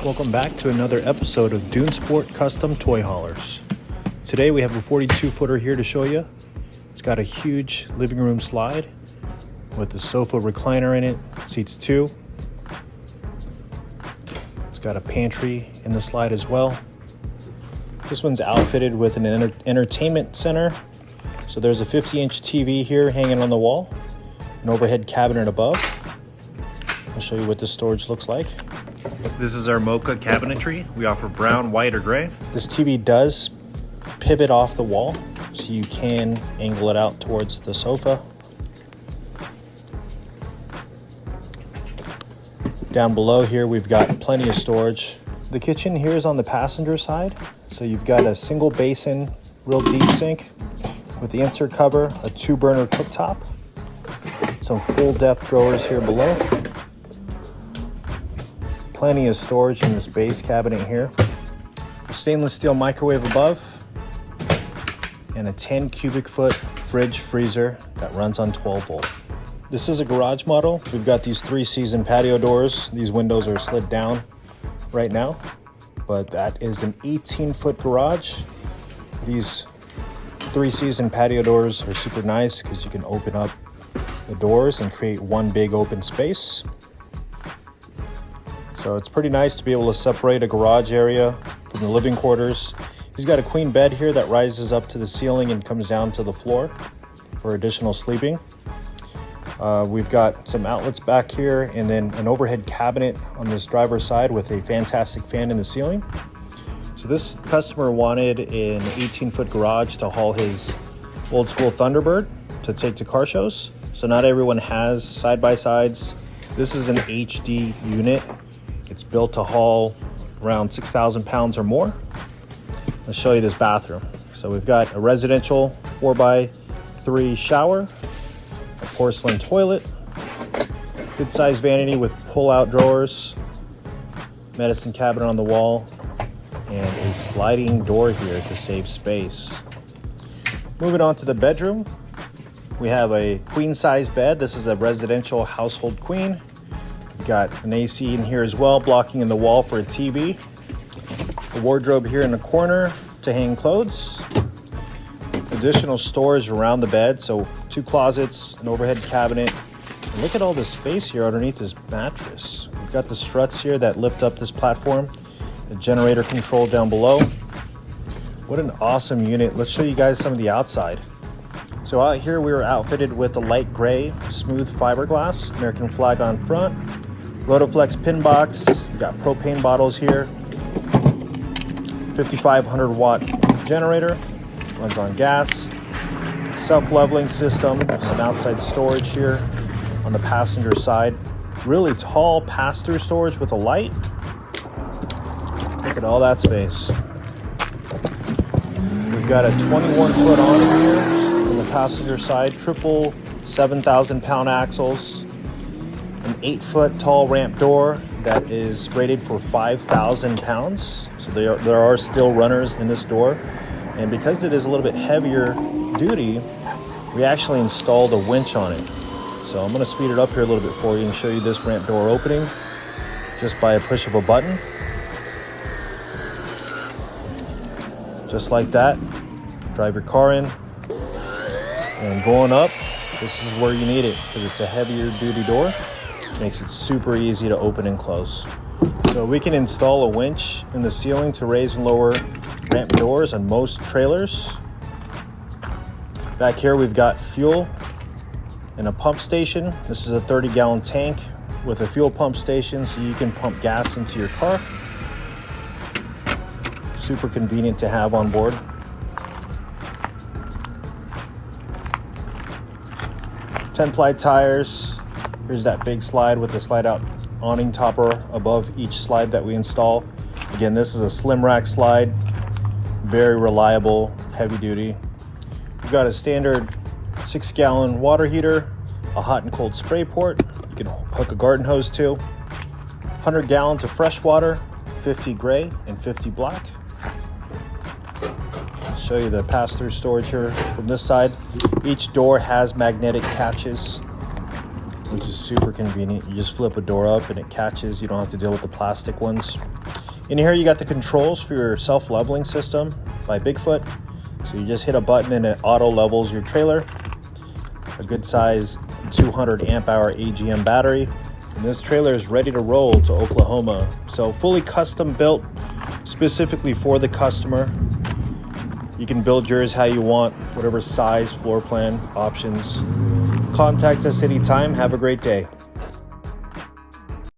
Welcome back to another episode of Dune Sport Custom Toy Haulers. Today we have a 42-footer here to show you. It's got a huge living room slide with a sofa recliner in it, seats two. It's got a pantry in the slide as well. This one's outfitted with an entertainment center. So there's a 50-inch TV here hanging on the wall, an overhead cabinet above. I'll show you what this storage looks like. This is our mocha cabinetry. We offer brown, white, or gray. This TV does pivot off the wall, so you can angle it out towards the sofa. Down below here, we've got plenty of storage. The kitchen here is on the passenger side. So you've got a single basin, real deep sink with the insert cover, a 2-burner cooktop, some full depth drawers here below. Plenty of storage in this base cabinet here. A stainless steel microwave above, and a 10 cubic foot fridge freezer that runs on 12 volt. This is a garage model. We've got these 3-season patio doors. These windows are slid down right now, but that is an 18-foot garage. These 3-season patio doors are super nice because you can open up the doors and create one big open space. So it's pretty nice to be able to separate a garage area from the living quarters. He's got a queen bed here that rises up to the ceiling and comes down to the floor for additional sleeping. We've got some outlets back here and then an overhead cabinet on this driver's side with a fantastic fan in the ceiling. So this customer wanted an 18-foot garage to haul his old school Thunderbird to take to car shows. So not everyone has side-by-sides. This is an HD unit. It's built to haul around 6,000 pounds or more. Let's show you this bathroom. So we've got a residential 4x3 shower, a porcelain toilet, good sized vanity with pull-out drawers, medicine cabinet on the wall, and a sliding door here to save space. Moving on to the bedroom, we have a queen size bed. This is a residential household queen. We've got an AC in here as well, blocking in the wall for a TV. A wardrobe here in the corner to hang clothes. Additional storage around the bed, so 2 closets, an overhead cabinet. And look at all the space here underneath this mattress. We've got the struts here that lift up this platform. The generator control down below. What an awesome unit. Let's show you guys some of the outside. So out here we were outfitted with a light gray, smooth fiberglass, American flag on front, Rotaflex Pinbox. We've got propane bottles here, 5,500 watt generator, runs on gas, self-leveling system, some outside storage here on the passenger side. Really tall pass-through storage with a light. Look at all that space. We've got a 21-foot awning here on the passenger side, triple 7,000 pound axles, an 8-foot tall ramp door that is rated for 5,000 pounds. So there are still runners in this door. And because it is a little bit heavier duty, we actually installed a winch on it. So I'm going to speed it up here a little bit for you and show you this ramp door opening just by a push of a button. Just like that. Drive your car in. And going up, this is where you need it because it's a heavier duty door. Makes it super easy to open and close. So we can install a winch in the ceiling to raise and lower ramp doors on most trailers. Back here we've got fuel and a pump station. This is a 30-gallon tank with a fuel pump station so you can pump gas into your car. Super convenient to have on board. Ten-ply tires. Here's that big slide with the slide-out awning topper above each slide that we install. Again, this is a slim rack slide. Very reliable, heavy duty. We've got a standard 6-gallon water heater, a hot and cold spray port. You can hook a garden hose to. 100 gallons of fresh water, 50 gray and 50 black. I'll show you the pass-through storage here from this side. Each door has magnetic catches, which is super convenient. You just flip a door up and it catches. You don't have to deal with the plastic ones. In here you got the controls for your self-leveling system by Bigfoot. So you just hit a button and it auto levels your trailer. A good size 200 amp hour AGM battery. And this trailer is ready to roll to Oklahoma. So fully custom built specifically for the customer. You can build yours how you want, whatever size, floor plan, options. Contact us anytime. Have a great day.